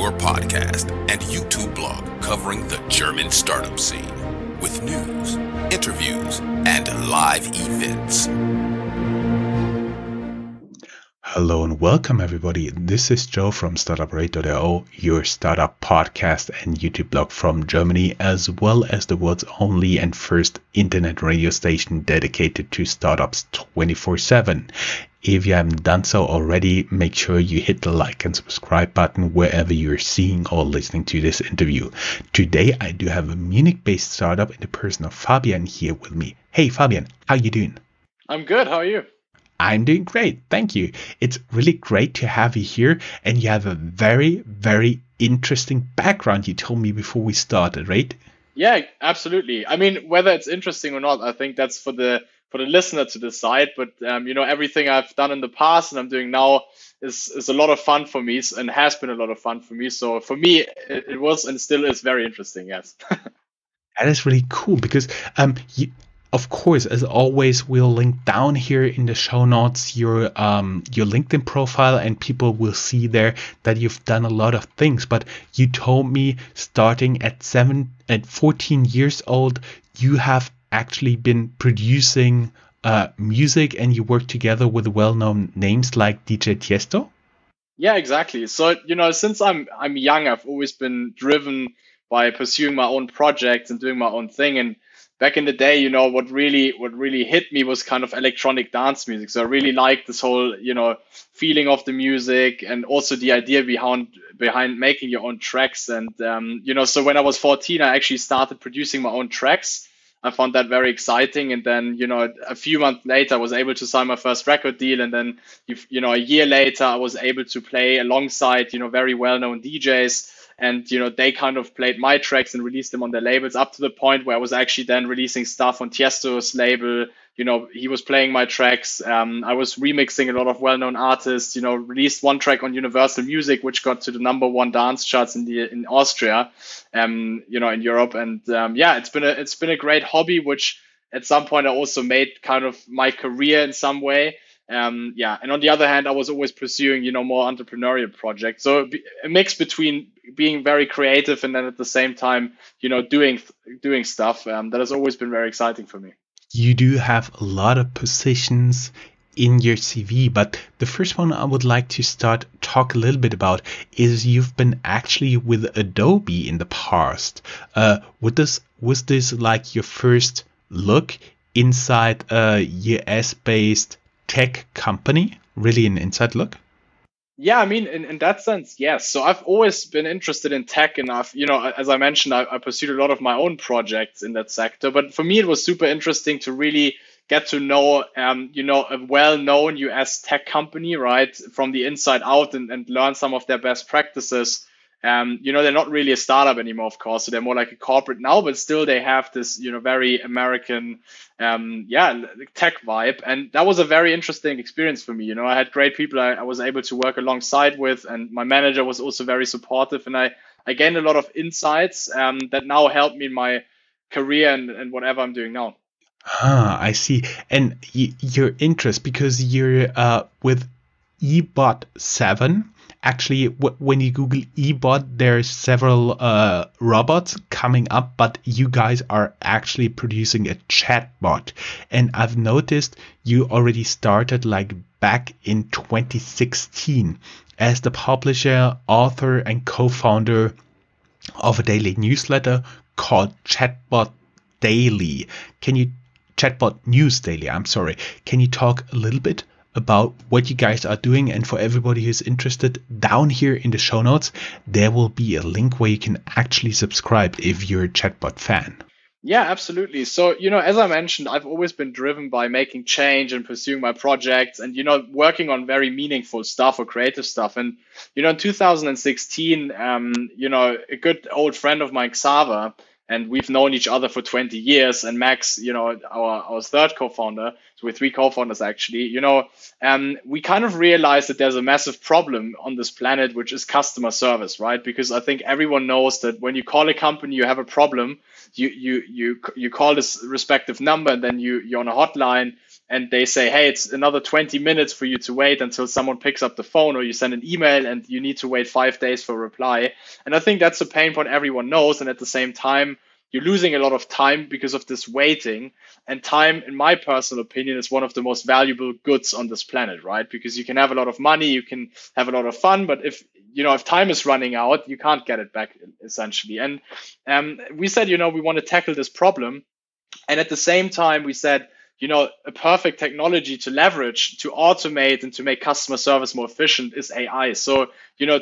your podcast and YouTube blog covering the German startup scene with news, interviews, and live events. Hello and welcome everybody. This is Joe from Startuprad.io, your startup podcast and YouTube blog from Germany, as well as the world's only and first internet radio station dedicated to startups 24/7. If you haven't done so already, make sure you hit the like and subscribe button wherever you're seeing or listening to this interview. Today I do have a Munich-based startup in the person of Fabian here with me. Hey Fabian, how you doing? I'm good. How are you? I'm doing great, thank you. It's really great to have you here, and you have a very, very interesting background you told me before we started, right? Yeah, absolutely. I mean, whether it's interesting or not, I think that's for the listener to decide. But everything I've done in the past and I'm doing now is a lot of fun for me and has been a lot of fun for me. So for me, it was and still is very interesting. Yes. That is really cool because of course, as always, we'll link down here in the show notes your LinkedIn profile, and people will see there that you've done a lot of things. But you told me starting at 14 years old, you have actually been producing music, and you work together with well-known names like DJ Tiesto. Yeah, exactly. So since I'm young, I've always been driven by pursuing my own projects and doing my own thing. And back in the day, what really hit me was kind of electronic dance music. So I really liked this whole, feeling of the music and also the idea behind making your own tracks. And, so when I was 14, I actually started producing my own tracks. I found that very exciting. And then, a few months later, I was able to sign my first record deal. And then, a year later, I was able to play alongside, very well-known DJs. And, they kind of played my tracks and released them on their labels up to the point where I was actually then releasing stuff on Tiesto's label. He was playing my tracks. I was remixing a lot of well-known artists, released one track on Universal Music, which got to the #1 dance charts in Austria, in Europe. And it's been a great hobby, which at some point I also made kind of my career in some way. And on the other hand, I was always pursuing, more entrepreneurial projects. So a mix between being very creative and then at the same time, doing stuff. That has always been very exciting for me. You do have a lot of positions in your CV, but the first one I would like to talk a little bit about is you've been actually with Adobe in the past. Was this like your first look inside a US-based tech company? Really an inside look? Yeah, I mean, in that sense, yes. So I've always been interested in tech, and as I mentioned, I pursued a lot of my own projects in that sector. But for me, it was super interesting to really get to know, a well-known US tech company, right, from the inside out and learn some of their best practices. They're not really a startup anymore, of course. So they're more like a corporate now, but still they have this, very American, tech vibe. And that was a very interesting experience for me. I had great people I was able to work alongside with, and my manager was also very supportive. And I gained a lot of insights that now help me in my career and whatever I'm doing now. I see. And your interest, because you're with e-bot7. Actually, when you Google e-bot, there's several robots coming up, but you guys are actually producing a chatbot. And I've noticed you already started like back in 2016 as the publisher, author, and co-founder of a daily newsletter called Chatbot News Daily. I'm sorry. Can you talk a little bit about what you guys are doing? And for everybody who's interested, down here in the show notes, there will be a link where you can actually subscribe if you're a Chatbot fan. Yeah, absolutely. So, as I mentioned, I've always been driven by making change and pursuing my projects and, working on very meaningful stuff or creative stuff. And, in 2016, a good old friend of mine, Xaver, and we've known each other for 20 years. And Max, our third co-founder, with three co-founders actually, we kind of realized that there's a massive problem on this planet, which is customer service, right? Because I think everyone knows that when you call a company, you have a problem, you call this respective number, and then you're on a hotline, and they say, hey, it's another 20 minutes for you to wait until someone picks up the phone, or you send an email and you need to wait 5 days for a reply. And I think that's a pain point everyone knows. And at the same time, you're losing a lot of time because of this waiting. And time, in my personal opinion, is one of the most valuable goods on this planet, right? Because you can have a lot of money, you can have a lot of fun, but if time is running out, you can't get it back, essentially. And we said, we want to tackle this problem. And at the same time, we said, a perfect technology to leverage, to automate, and to make customer service more efficient is AI. So,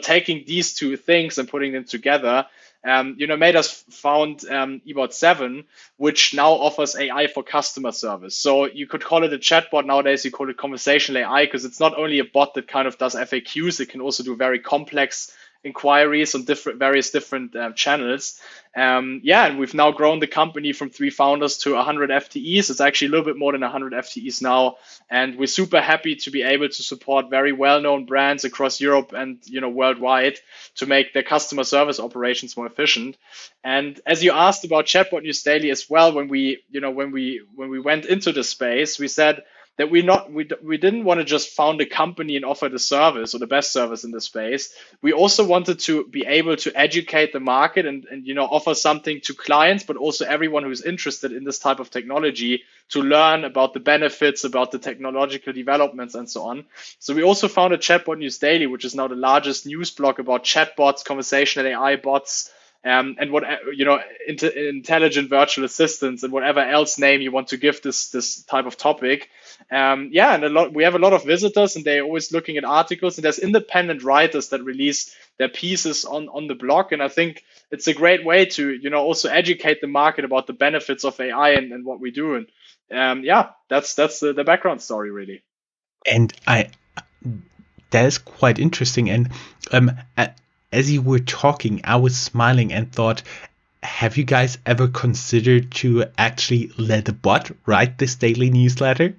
taking these two things and putting them together, made us found e-bot7, which now offers AI for customer service. So you could call it a chatbot. Nowadays, you call it conversational AI, because it's not only a bot that kind of does FAQs, it can also do very complex inquiries on various different channels. And we've now grown the company from 3 founders to 100 FTEs. It's actually a little bit more than 100 FTEs now. And we're super happy to be able to support very well-known brands across Europe and worldwide to make their customer service operations more efficient. And as you asked about Chatbot News Daily as well, when we went into the space, we said that we didn't want to just found a company and offer the service or the best service in the space. We also wanted to be able to educate the market and offer something to clients, but also everyone who's interested in this type of technology to learn about the benefits, about the technological developments, and so on. So we also founded Chatbot News Daily, which is now the largest news blog about chatbots, conversational AI bots, and what intelligent virtual assistants and whatever else name you want to give this type of topic. And we have a lot of visitors, and they're always looking at articles, and there's independent writers that release their pieces on the blog. And I think it's a great way to also educate the market about the benefits of AI and what we do. And that's the background story, really. And that is quite interesting. And as you were talking, I was smiling and thought, have you guys ever considered to actually let a bot write this daily newsletter?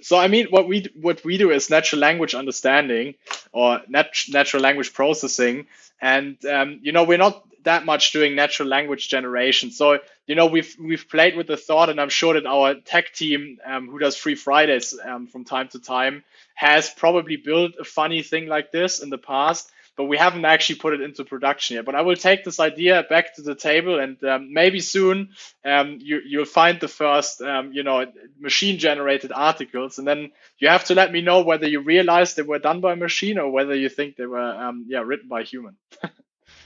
So, I mean, what we do is natural language understanding or natural language processing. And, we're not that much doing natural language generation. So, we've played with the thought, and I'm sure that our tech team, who does Free Fridays from time to time, has probably built a funny thing like this in the past, but we haven't actually put it into production yet. But I will take this idea back to the table, and maybe soon you'll find the first, machine-generated articles, and then you have to let me know whether you realize they were done by a machine or whether you think they were, written by a human.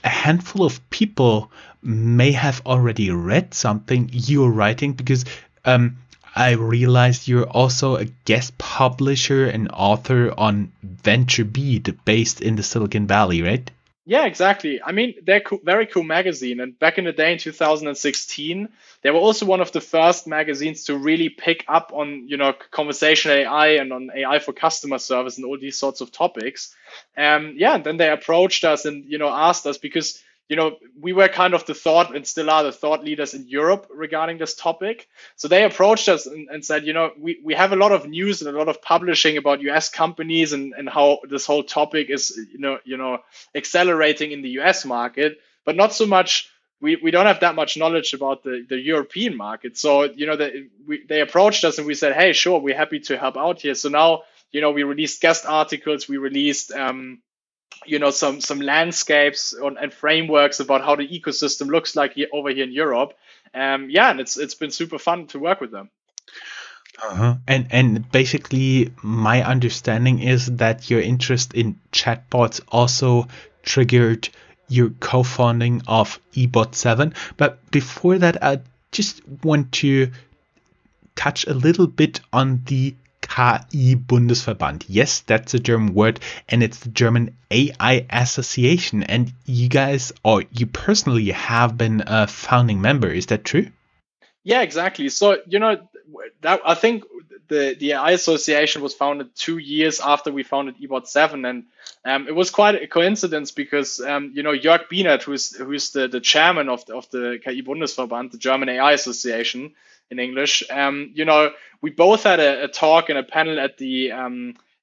A handful of people may have already read something you're writing, because I realized you're also a guest publisher and author on VentureBeat, based in the Silicon Valley, right? Yeah, exactly. I mean, they're very cool magazine. And back in the day in 2016, they were also one of the first magazines to really pick up on, conversational AI and on AI for customer service and all these sorts of topics. And then they approached us and, asked us, because we were kind of the thought, and still are the thought leaders in Europe regarding this topic. So they approached us and said, we have a lot of news and a lot of publishing about US companies and how this whole topic is, accelerating in the US market, but not so much. We don't have that much knowledge about the European market. So, they approached us and we said, hey, sure, we're happy to help out here. So now, we released guest articles, we released, some landscapes and frameworks about how the ecosystem looks like over here in Europe. And it's been super fun to work with them. Uh-huh. And basically, my understanding is that your interest in chatbots also triggered your co-founding of e-bot7. But before that, I just want to touch a little bit on the KI Bundesverband. Yes, that's a German word, and it's the German AI Association. And you guys, or you personally, have been a founding member. Is that true? Yeah, exactly. So, that I think the AI Association was founded 2 years after we founded e-bot7, and it was quite a coincidence because Jörg Bienert, who's the chairman of the KI Bundesverband, the German AI Association in English, we both had a talk and a panel at the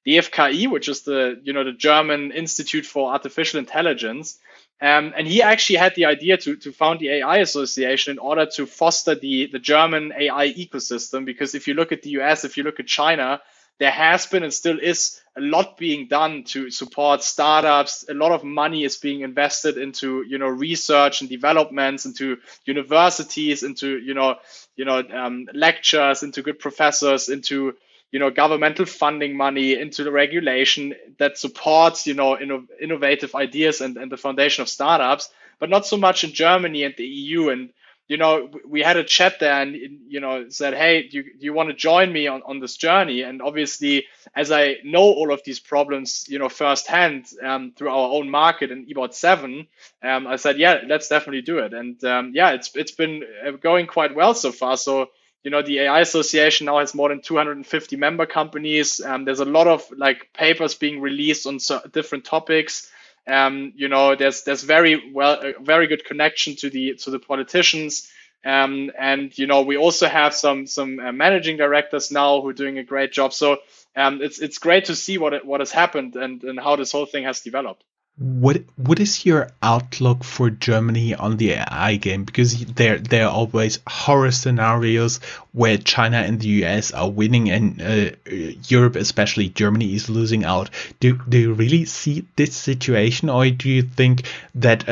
DFKI, which is the German Institute for Artificial Intelligence. And he actually had the idea to found the AI Association in order to foster the German AI ecosystem. Because if you look at the US, if you look at China, there has been and still is a lot being done to support startups. A lot of money is being invested into research and developments, into universities, into lectures, into good professors, into governmental funding money, into the regulation that supports, innovative ideas and the foundation of startups, but not so much in Germany and the EU. And, we had a chat there and, said, hey, do you want to join me on this journey? And obviously, as I know all of these problems, firsthand through our own market in e-bot7, I said, yeah, let's definitely do it. And it's been going quite well so far. So, the AI Association now has more than 250 member companies. There's a lot of papers being released on different topics. There's very good connection to the politicians. And we also have some managing directors now who are doing a great job. So it's great to see what has happened and how this whole thing has developed. What is your outlook for Germany on the AI game? Because there are always horror scenarios where China and the US are winning and Europe, especially Germany, is losing out. Do you really see this situation, or do you think that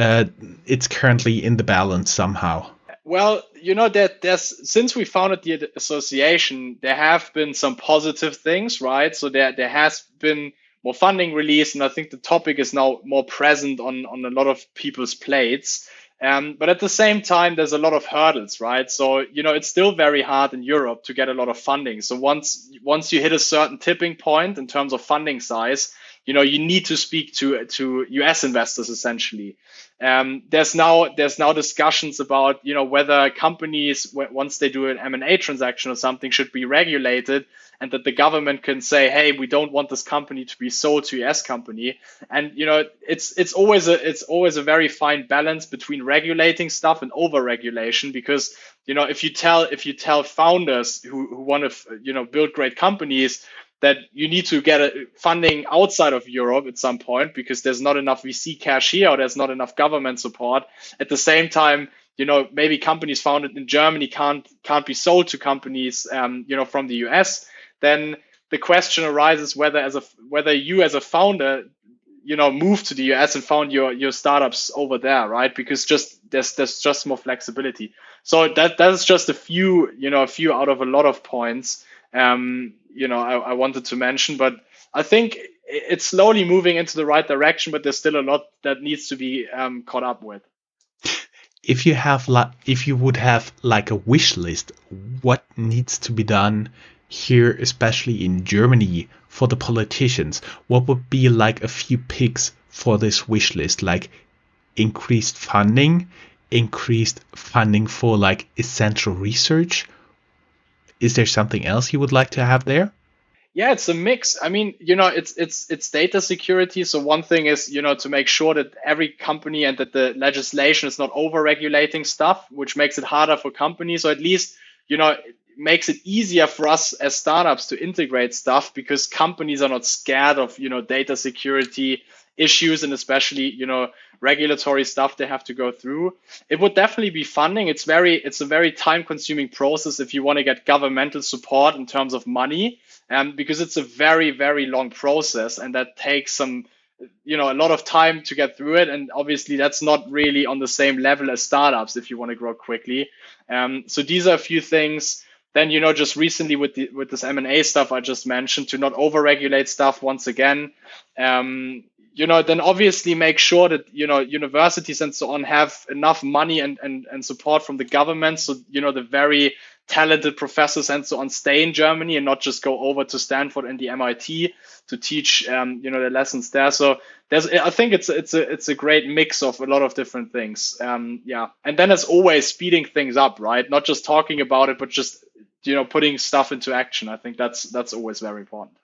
it's currently in the balance somehow? Well, there's since we founded the association, there have been some positive things, right? So there has been more funding released, and I think the topic is now more present on a lot of people's plates. But at the same time, there's a lot of hurdles, right? So it's still very hard in Europe to get a lot of funding. So once you hit a certain tipping point in terms of funding size, you need to speak to US investors essentially. There's now discussions about whether companies, once they do an M&A transaction or something, should be regulated, and that the government can say, hey, we don't want this company to be sold to US company. And it's always a very fine balance between regulating stuff and over-regulation, because if you tell founders who want to build great companies that you need to get funding outside of Europe at some point because there's not enough VC cash here or there's not enough government support. At the same time, maybe companies founded in Germany can't be sold to companies from the US. Then the question arises whether you as a founder move to the US and found your startups over there, right? Because there's just more flexibility. So that's just a few out of a lot of points I wanted to mention, but I think it's slowly moving into the right direction, but there's still a lot that needs to be caught up with. If you would have a wish list, what needs to be done here, especially in Germany, for the politicians? What would be a few picks for this wish list? Increased funding for essential research? Is there something else you would like to have there? Yeah, it's a mix. I mean, it's data security. So one thing is, to make sure that every company and that the legislation is not over-regulating stuff, which makes it harder for companies, or at least, it makes it easier for us as startups to integrate stuff, because companies are not scared of, data security issues and especially, regulatory stuff they have to go through. It would definitely be funding. It's a very time-consuming process if you want to get governmental support in terms of money, because it's a very, very long process, and that takes some, a lot of time to get through it. And obviously, that's not really on the same level as startups if you want to grow quickly. So these are a few things. Then, just recently with this M&A stuff I just mentioned, to not over-regulate stuff once again. Then obviously make sure that, universities and so on have enough money and support from the government. So, the very talented professors and so on stay in Germany and not just go over to Stanford and the MIT to teach, the lessons there. So I think it's a great mix of a lot of different things. And then as always, speeding things up, right? Not just talking about it, but just, putting stuff into action. I think that's always very important.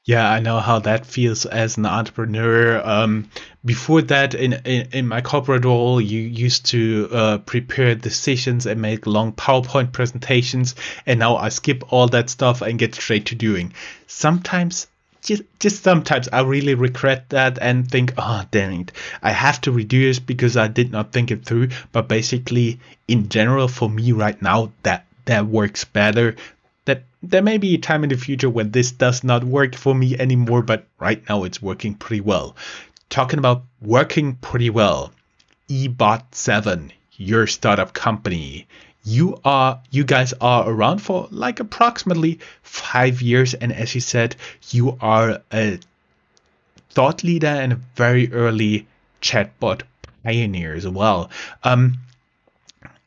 Yeah, I know how that feels as an entrepreneur. Before that, in my corporate role, you used to prepare decisions and make long PowerPoint presentations, and now I skip all that stuff and get straight to doing. Sometimes, just sometimes, I really regret that and think, oh, dang it, I have to reduce because I did not think it through. But basically, in general, for me right now, that works better. That there may be a time in the future when this does not work for me anymore, but right now it's working pretty well. Talking about working pretty well, e-bot7, your startup company. You guys are around for like approximately 5 years, and as you said, you are a thought leader and a very early chatbot pioneer as well.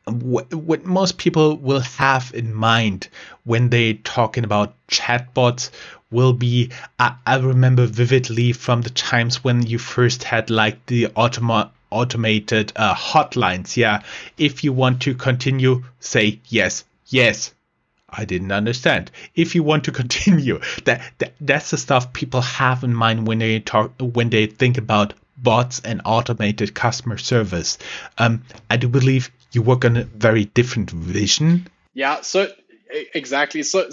What most people will have in mind when they talking about chatbots will be, I remember vividly from the times when you first had like the automated hotlines. Yeah, if you want to continue, say yes. I didn't understand. If you want to continue, that's the stuff people have in mind when they think about bots and automated customer service. I do believe you work on a very different vision. Yeah, so exactly. So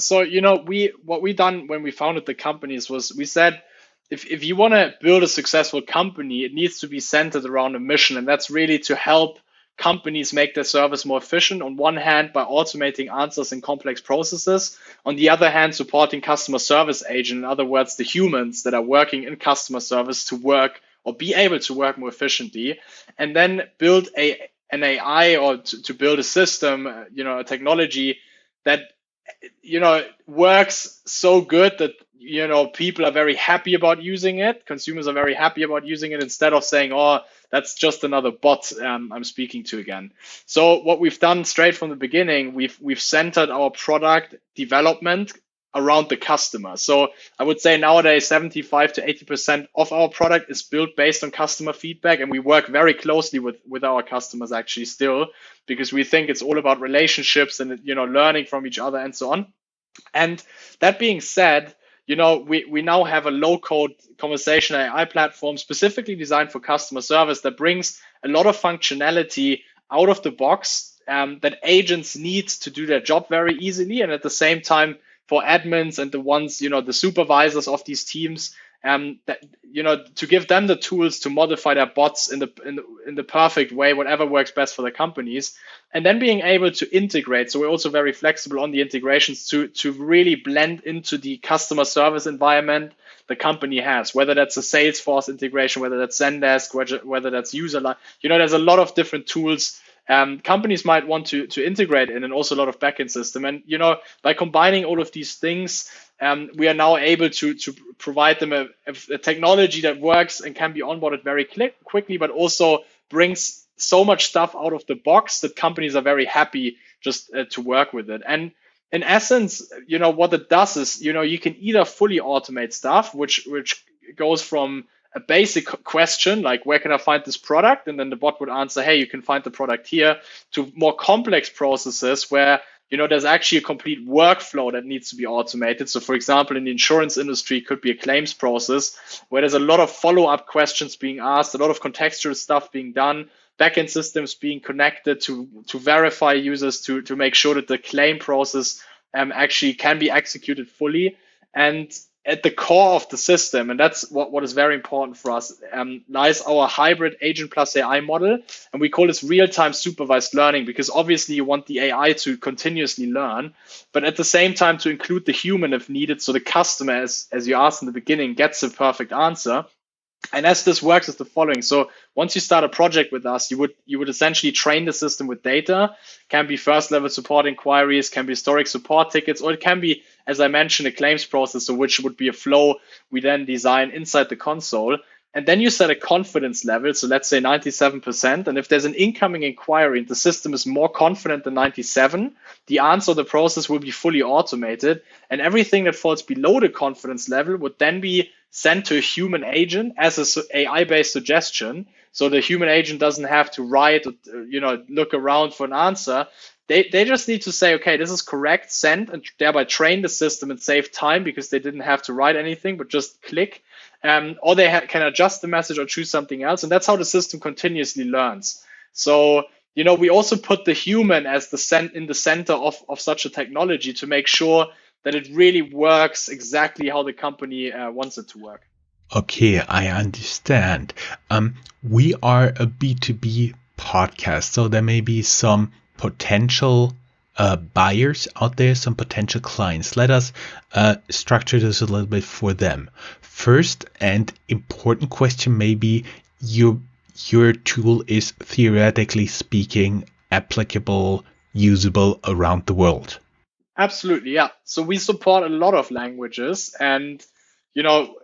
what we done when we founded the companies was we said if you want to build a successful company, it needs to be centered around a mission, and that's really to help companies make their service more efficient, on one hand by automating answers in complex processes, on the other hand supporting customer service agent, in other words the humans that are working in customer service, to work or be able to work more efficiently, and then build an AI or to build a system, a technology that works so good that people are very happy about using it, consumers are very happy about using it, instead of saying, oh, that's just another bot I'm speaking to again. So what we've done straight from the beginning, we've centered our product development around the customer. So I would say nowadays 75 to 80% of our product is built based on customer feedback, and we work very closely with our customers actually still, because we think it's all about relationships and learning from each other and so on. And that being said, we now have a low-code conversational AI platform specifically designed for customer service that brings a lot of functionality out of the box that agents need to do their job very easily, and at the same time for admins and the ones, the supervisors of these teams, that to give them the tools to modify their bots in the perfect way, whatever works best for the companies, and then being able to integrate. So we're also very flexible on the integrations to really blend into the customer service environment the company has, whether that's a Salesforce integration, whether that's Zendesk, whether that's user. There's a lot of different tools companies might want to integrate in, and also a lot of backend system. And by combining all of these things, we are now able to provide them a technology that works and can be onboarded very quickly, but also brings so much stuff out of the box that companies are very happy just to work with it. And in essence, what it does is, you can either fully automate stuff, which goes from a basic question like, where can I find this product? And then the bot would answer, hey, you can find the product here, to more complex processes where there's actually a complete workflow that needs to be automated. So for example, in the insurance industry, it could be a claims process where there's a lot of follow-up questions being asked, a lot of contextual stuff being done, backend systems being connected to verify users to make sure that the claim process actually can be executed fully. And at the core of the system, and that's what is very important for us, lies our hybrid agent plus AI model. And we call this real-time supervised learning, because obviously you want the AI to continuously learn, but at the same time to include the human if needed. So the customer, as you asked in the beginning, gets a perfect answer. And as this works is the following. So once you start a project with us, you would essentially train the system with data. Can be first level support inquiries, can be historic support tickets, or it can be, as I mentioned, a claims process, so which would be a flow we then design inside the console. And then you set a confidence level, so let's say 97%. And if there's an incoming inquiry and the system is more confident than 97, the answer of the process will be fully automated. And everything that falls below the confidence level would then be sent to a human agent as an AI-based suggestion. So the human agent doesn't have to write or look around for an answer, They just need to say, okay, this is correct, send, and thereby train the system and save time because they didn't have to write anything, but just click. Or they can adjust the message or choose something else. And that's how the system continuously learns. So, we also put the human as in the center of such a technology to make sure that it really works exactly how the company wants it to work. Okay, I understand. We are a B2B podcast, so there may be some potential buyers out there, some potential clients. Let us structure this a little bit for them. First and important question may be your tool is theoretically speaking applicable, usable around the world. Absolutely, yeah. So we support a lot of languages, and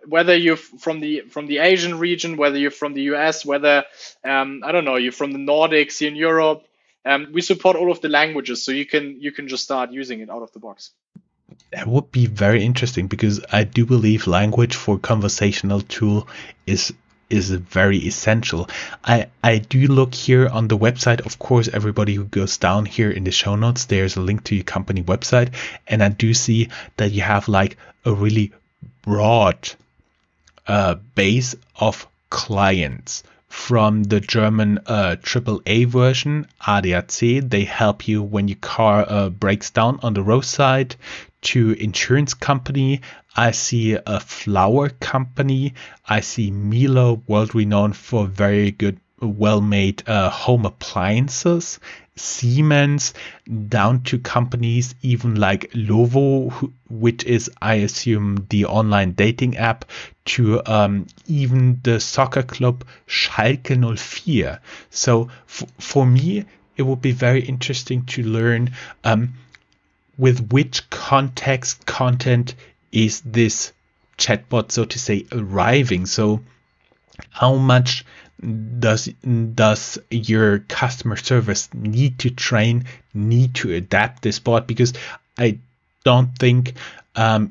whether you're from the Asian region, whether you're from the US, whether I don't know, you're from the Nordics, in Europe, we support all of the languages, so you can just start using it out of the box. That would be very interesting because I do believe language for conversational tool is very essential. I do look here on the website. Of course, everybody who goes down here in the show notes, there's a link to your company website, and I do see that you have like a really broad base of clients. From the German AAA version, ADAC, they help you when your car breaks down on the roadside, to insurance company. I see a flower company. I see Milo, world renowned for very good, well-made home appliances. Siemens, down to companies even like Lovo, which is, I assume, the online dating app, to even the soccer club Schalke 04. So for me, it would be very interesting to learn with which content is this chatbot, so to say, arriving. So how much does your customer service need to train, need to adapt this bot? Because I don't think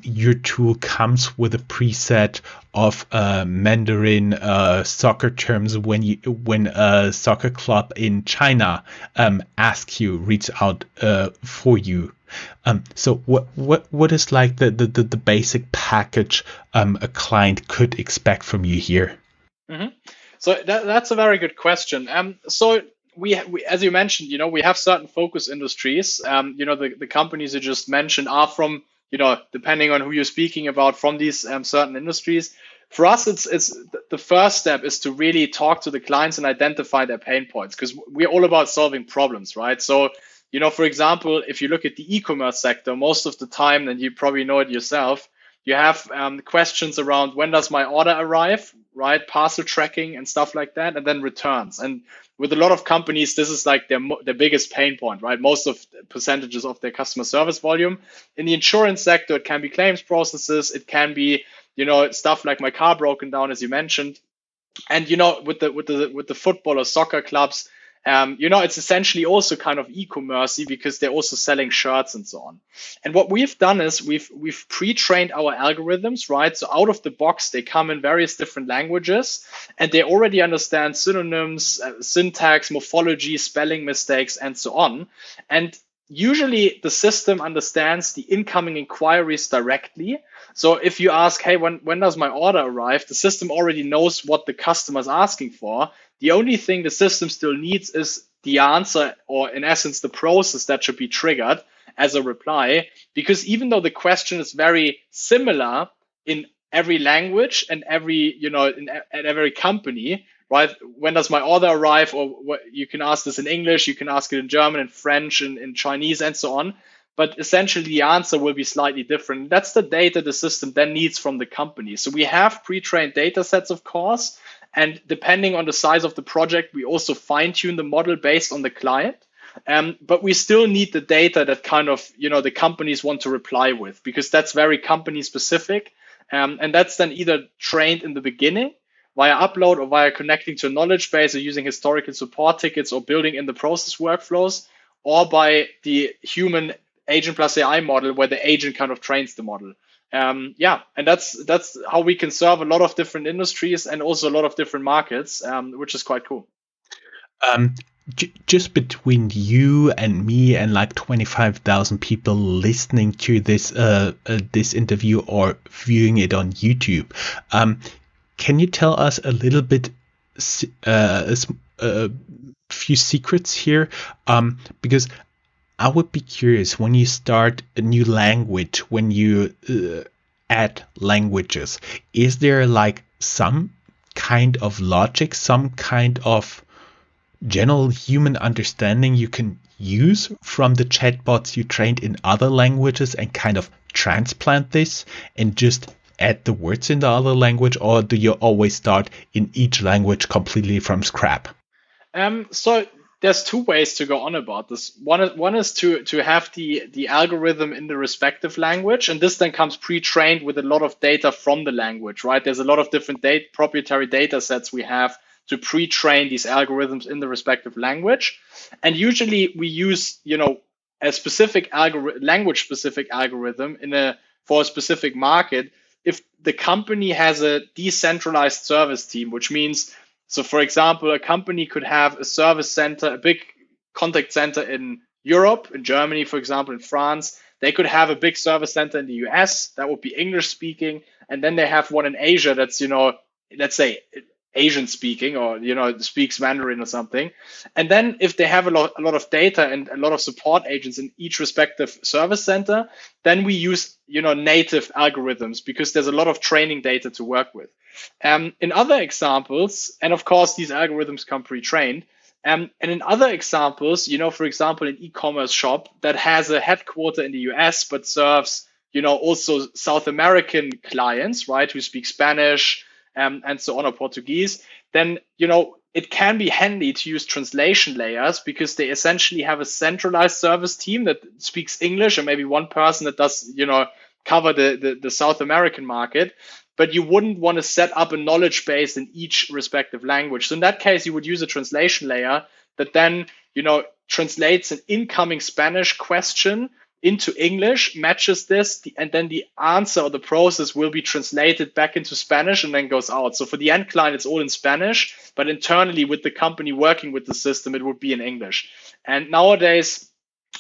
your tool comes with a preset of Mandarin soccer terms when a soccer club in China asks you, reach out for you. So what is like the basic package a client could expect from you here? Mm-hmm. So that's a very good question. So we as you mentioned, we have certain focus industries. The companies you just mentioned are from, depending on who you're speaking about, from these certain industries. For us, it's the first step is to really talk to the clients and identify their pain points, because we're all about solving problems, right? So, for example, if you look at the e-commerce sector, most of the time, and you probably know it yourself, you have questions around when does my order arrive, right? Parcel tracking and stuff like that, and then returns. And with a lot of companies, this is like their biggest pain point, right? Most of percentages of their customer service volume. In the insurance sector, it can be claims processes. It can be, stuff like my car broken down, as you mentioned. And, with the football or soccer clubs, it's essentially also kind of e-commerce because they're also selling shirts and so on. And what we've done is we've pre-trained our algorithms, right? So out of the box, they come in various different languages, and they already understand synonyms, syntax, morphology, spelling mistakes, and so on. And usually the system understands the incoming inquiries directly. So if you ask, hey, when does my order arrive? The system already knows what the customer is asking for. The only thing the system still needs is the answer, or in essence, the process that should be triggered as a reply. Because even though the question is very similar in every language and every, at every company, right? When does my order arrive? Or you can ask this in English, you can ask it in German, in French, in Chinese, and so on. But essentially, the answer will be slightly different. That's the data the system then needs from the company. So we have pre-trained data sets, of course. And depending on the size of the project, we also fine-tune the model based on the client. But we still need the data that kind of, the companies want to reply with, because that's very company specific. And that's then either trained in the beginning via upload or via connecting to a knowledge base or using historical support tickets or building in the process workflows, or by the human agent plus AI model where the agent kind of trains the model. And that's how we can serve a lot of different industries and also a lot of different markets, which is quite cool. just between you and me and like 25,000 people listening to this interview or viewing it on YouTube, can you tell us a little bit, a few secrets here? Because I would be curious, when you start a new language, when you add languages, is there like some kind of logic, some kind of general human understanding you can use from the chatbots you trained in other languages and kind of transplant this and just add the words in the other language, or do you always start in each language completely from scratch? So there's two ways to go on about this. One is to have the algorithm in the respective language, and this then comes pre-trained with a lot of data from the language, right? There's a lot of different proprietary data sets we have to pre-train these algorithms in the respective language. And usually we use, a specific language-specific algorithm for a specific market if the company has a decentralized service team, which means, so for example, a company could have a service center, a big contact center in Europe, in Germany, for example, in France. They could have a big service center in the US that would be English speaking. And then they have one in Asia that's, let's say Asian speaking, or, speaks Mandarin or something. And then if they have a lot of data and a lot of support agents in each respective service center, then we use, native algorithms, because there's a lot of training data to work with. In other examples, and of course, these algorithms come pre-trained. And in other examples, for example, an e-commerce shop that has a headquarter in the US, but serves, also South American clients, right, who speak Spanish, and so on, or Portuguese, then, it can be handy to use translation layers, because they essentially have a centralized service team that speaks English, and maybe one person that does, cover the South American market. But you wouldn't want to set up a knowledge base in each respective language. So in that case, you would use a translation layer that then, translates an incoming Spanish question into English, matches this, and then the answer or the process will be translated back into Spanish and then goes out. So for the end client, it's all in Spanish, but internally with the company working with the system, it would be in English. And nowadays,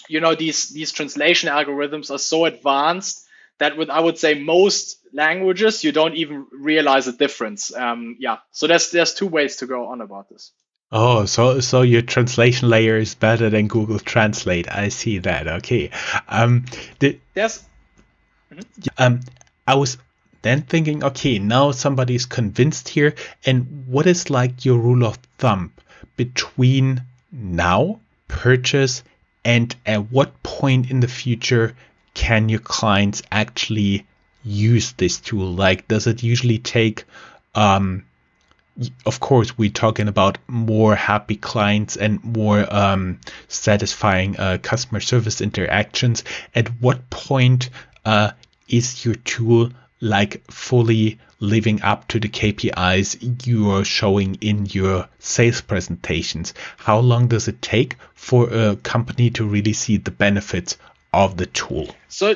these translation algorithms are so advanced that with, I would say, most languages, you don't even realize a difference. So there's two ways to go on about this. Oh, so your translation layer is better than Google Translate. I see that. Okay. Yes. I was then thinking, okay, now somebody's convinced here. And what is like your rule of thumb between now, purchase, and at what point in the future can your clients actually use this tool? Like, does it usually take, of course, we're talking about more happy clients and more satisfying customer service interactions. At what point is your tool like fully living up to the KPIs you are showing in your sales presentations? How long does it take for a company to really see the benefits of the tool? So,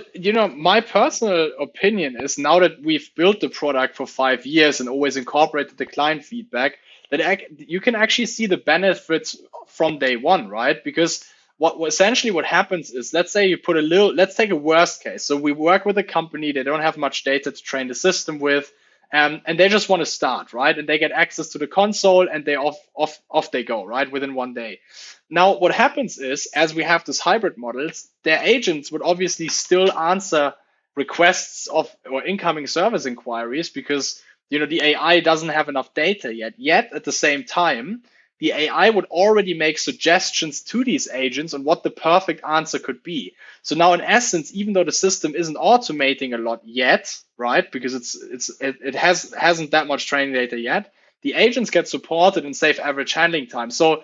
my personal opinion is, now that we've built the product for 5 years and always incorporated the client feedback, that you can actually see the benefits from day one, right? Because what happens is, let's say you put let's take a worst case. So we work with a company, they don't have much data to train the system with, and they just want to start, right? And they get access to the console and they off they go, right? Within 1 day. Now, what happens is, as we have these hybrid models, their agents would obviously still answer requests or incoming service inquiries, because, the AI doesn't have enough data yet. Yet at the same time, the AI would already make suggestions to these agents on what the perfect answer could be. So now, in essence, even though the system isn't automating a lot yet, right, because it hasn't that much training data yet, the agents get supported and save average handling time. So,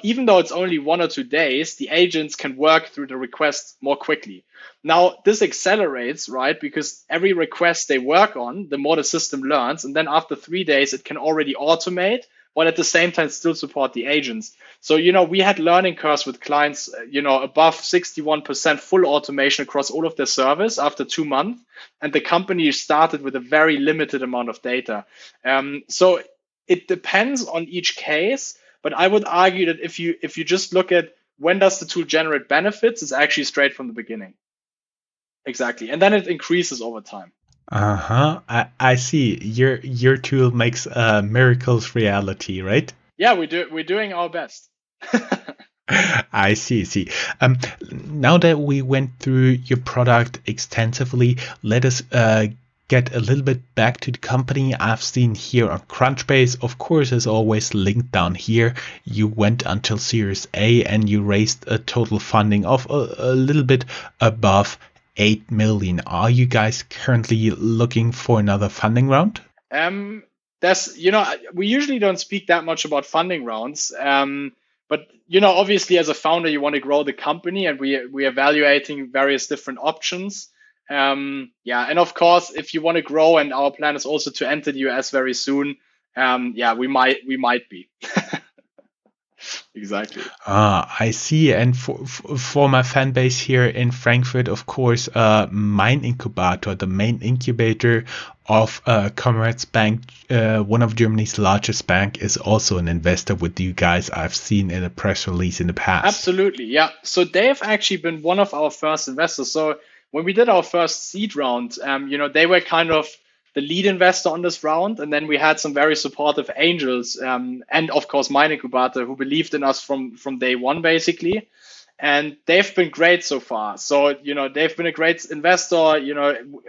even though it's only 1 or 2 days, the agents can work through the requests more quickly. Now, this accelerates, right, because every request they work on, the more the system learns, and then after 3 days, it can already automate, while at the same time still support the agents. So, we had learning curves with clients, above 61% full automation across all of their service after 2 months. And the company started with a very limited amount of data. So it depends on each case. But I would argue that if you just look at when does the tool generate benefits, it's actually straight from the beginning. Exactly. And then it increases over time. Uh-huh. I see. Your tool makes miracles reality, right? Yeah, we're doing our best. I see. Now that we went through your product extensively, let us get a little bit back to the company. I've seen here on Crunchbase, of course, as always, linked down here. You went until Series A and you raised a total funding of a little bit above 8 million. Are you guys currently looking for another funding round? We usually don't speak that much about funding rounds. But obviously as a founder, you want to grow the company, and we're evaluating various different options. And of course, if you want to grow, and our plan is also to enter the US very soon, we might be. Exactly. I see. And for my fan base here in Frankfurt, of course, Mein Inkubator, the main incubator of Commerzbank, one of Germany's largest bank, is also an investor with you guys. I've seen in a press release in the past. Absolutely, yeah. So they've actually been one of our first investors. So when we did our first seed round, they were kind of the lead investor on this round, and then we had some very supportive angels, and of course Mein Inkubator, who believed in us from day one, basically. And they've been great so far. So they've been a great investor.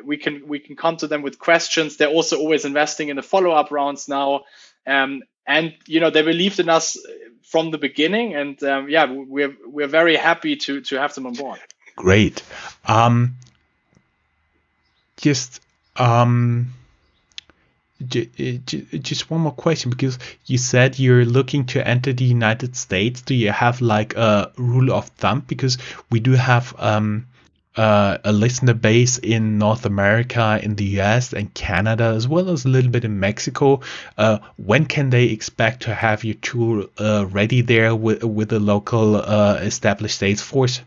We can come to them with questions. They're also always investing in the follow-up rounds now, and they believed in us from the beginning. And we're very happy to have them on board. Great. Just one more question, because you said you're looking to enter the United States. Do you have like a rule of thumb? Because we do have a listener base in North America, in the US and Canada, as well as a little bit in Mexico. When can they expect to have your tool ready there with the local established sales force?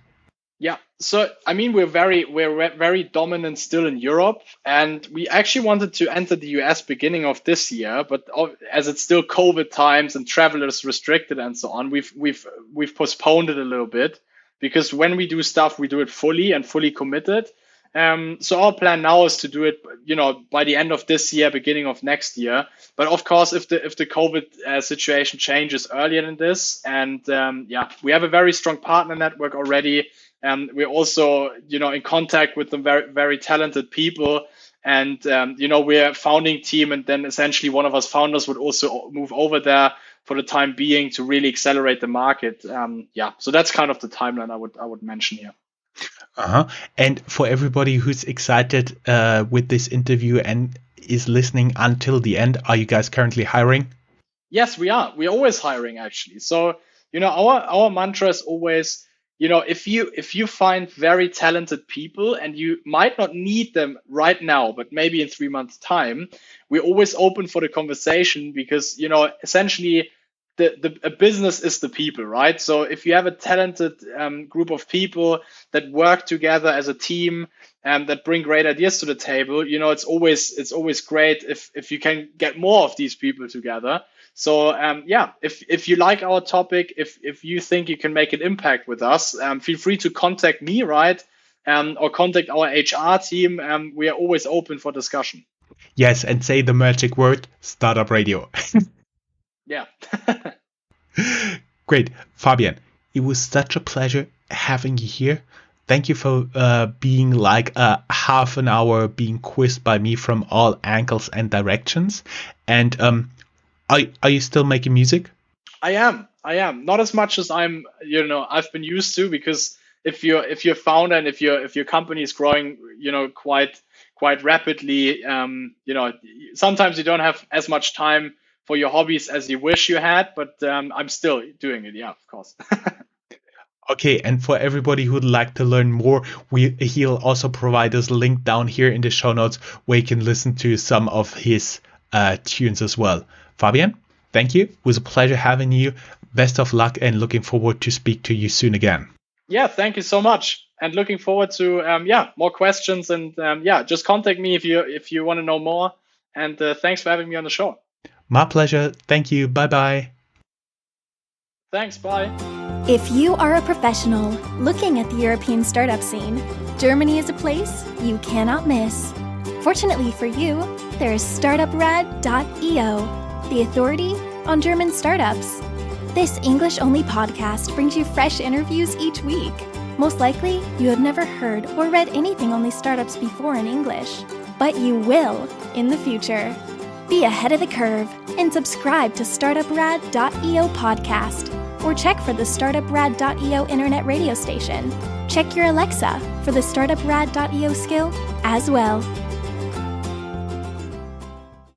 Yeah, so I mean, we're very dominant still in Europe, and we actually wanted to enter the US beginning of this year, but as it's still COVID times and travel is restricted and so on, we've postponed it a little bit, because when we do stuff, we do it fully committed. So our plan now is to do it, by the end of this year, beginning of next year. But of course, if the COVID situation changes earlier than this, and we have a very strong partner network already. We're also, in contact with some very, very talented people, and we're a founding team, and then essentially one of us founders would also move over there for the time being to really accelerate the market. So that's kind of the timeline I would mention here. And for everybody who's excited with this interview and is listening until the end, are you guys currently hiring? Yes, we are. We're always hiring, actually. So our mantra is always, if you find very talented people and you might not need them right now, but maybe in 3 months' time, we're always open for the conversation, because essentially a business is the people, right? So if you have a talented group of people that work together as a team and that bring great ideas to the table, it's always great if you can get more of these people together. So if you like our topic, if you think you can make an impact with us, feel free to contact me, right? Or contact our HR team. We are always open for discussion. Yes, and say the magic word, Startup Radio. Yeah. Great. Fabian, it was such a pleasure having you here. Thank you for being like half an hour being quizzed by me from all angles and directions. And are you still making music? I am. Not as much as I've been used to, because if you're a founder and if your company is growing, quite rapidly, sometimes you don't have as much time for your hobbies as you wish you had, but I'm still doing it. Yeah, of course. Okay, and for everybody who'd like to learn more, he'll also provide us a link down here in the show notes where you can listen to some of his tunes as well. Fabian, thank you. It was a pleasure having you. Best of luck, and looking forward to speak to you soon again. Yeah, thank you so much. And looking forward to more questions, and just contact me if you want to know more. And thanks for having me on the show. My pleasure. Thank you. Bye-bye. Thanks, bye. If you are a professional looking at the European startup scene, Germany is a place you cannot miss. Fortunately for you, there is Startuprad.io, the authority on German startups. This English-only podcast brings you fresh interviews each week. Most likely, you have never heard or read anything on these startups before in English, but you will in the future. Be ahead of the curve and subscribe to Startuprad.io podcast, or check for the Startuprad.io internet radio station. Check your Alexa for the Startuprad.io skill as well.